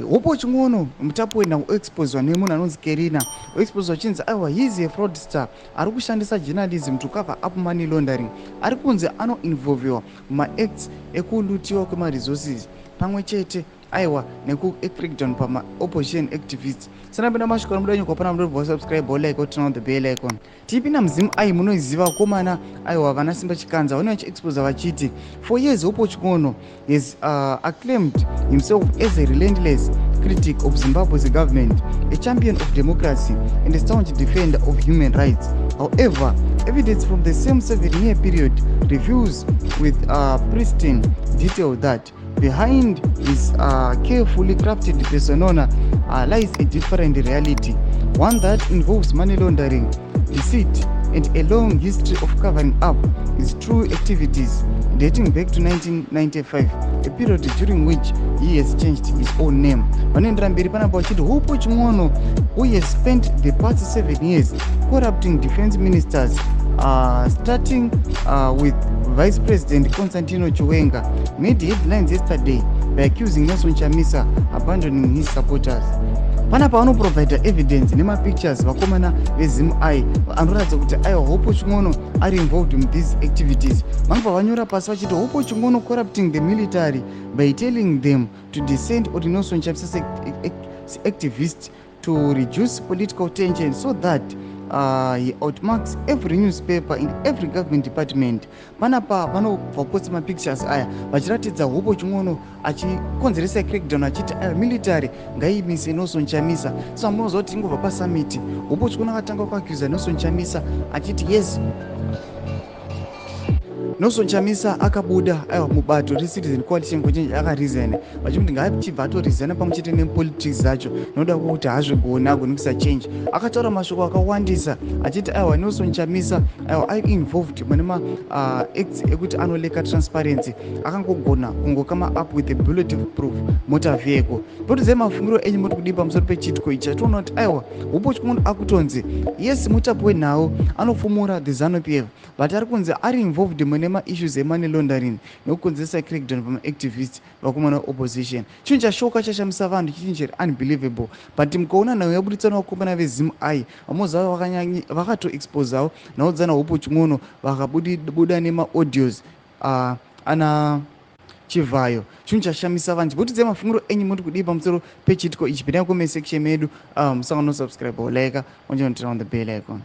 upo ching'ono mutapo wena kuexposwa nemunhu anonzi Kerina. Exposwa chinzi aiwa he is a fraudster ari kushandisa journalism to cover up money laundering. Ari kunzi anoinvolviwa mumaacts ekulutiwa kwemaresources pamwe chete aiwa nekucrackdown pama-opposition activists. Sanapinda masvikoro muda nyuka pana mudobva subscribe like turn on the bell icon. Tipinda muzimu ai munoziva komana aiwa vana Simba Chikanza vanenge vachiexposa vachiti for years upo ching'ono has acclaimed himself as a relentless critic of Zimbabwe's government, a champion of democracy and a staunch defender of human rights. However, evidence from the same 7-year period reveals with pristine detail that behind his carefully crafted persona lies a different reality, one that involves money laundering, deceit, and a long history of covering up his true activities dating back to 1995, a period during which he has changed his own name. Vanoendera mberi panapa vachiti upo ching'ono who has spent the past 7 years corrupting defense ministers, starting with Vice President Constantino Chiwenga, made headlines yesterday by accusing Nelson Chamisa abandoning his supporters. Panapa vanoprovide evidence nemapictures vakomana vezimu ai anoratidza kuti aiwa upo ching'ono ari involved in these activities. Vanobva vanyora pasi vachiti upo ching'ono corrupting the military by telling them to descend on Nelson Chamisa activists to reduce political tension so that he outmarks every newspaper in every government department. Panapa vanobva kupotsa mapictures aya vachiratidza upo ching'ono achikonzeresa crackdown achiti military ngaimise Nelson Chamisa. So munozoti ingobva pasummit upo ching'ono akatanga kuaccusa Nelson Chamisa achiti yes Nelson Chamisa akabuda aiwa mubato recitizen coalition for change akareason vachiti ngaachibva atoreasona pamwe chete nepolitics zacho noda kuti hazvigona agonekisa change. Akataura mashoko akawandisa achiti aiwa Nelson Chamisa aiwa ai involved mune acts ekuti anoleka transparency, akangogona kungokama up with a bulletproof proof motor vehicle. Potize mafungiro enyu muri kudi pamusoro pechitiko ichi ationa kuti aiwa upo ching'ono akutonzi yes mutapo wenhau anofumura the ZANU-PF but ari kunzi ari involved mune ma-issues emoney laundering nekukonzeresa crackdown pama-activists vakomana opposition. Chinhu chashoka chashamisa vanhu chichinhu chiri unbelievable but mukaona nhau yabuditsana vakomana vezimu ai vamozava vakatoexposawo naudzana upo ching'ono vakabuda nemaaudios ana chivhayo. Chinhu chashamisa vanhu. Chipotidze mafungiro enyu muri kudii pamusoro pechitiko ichi. Pindai comment section medu musanga no subscribe or like onje turn on the bell icon.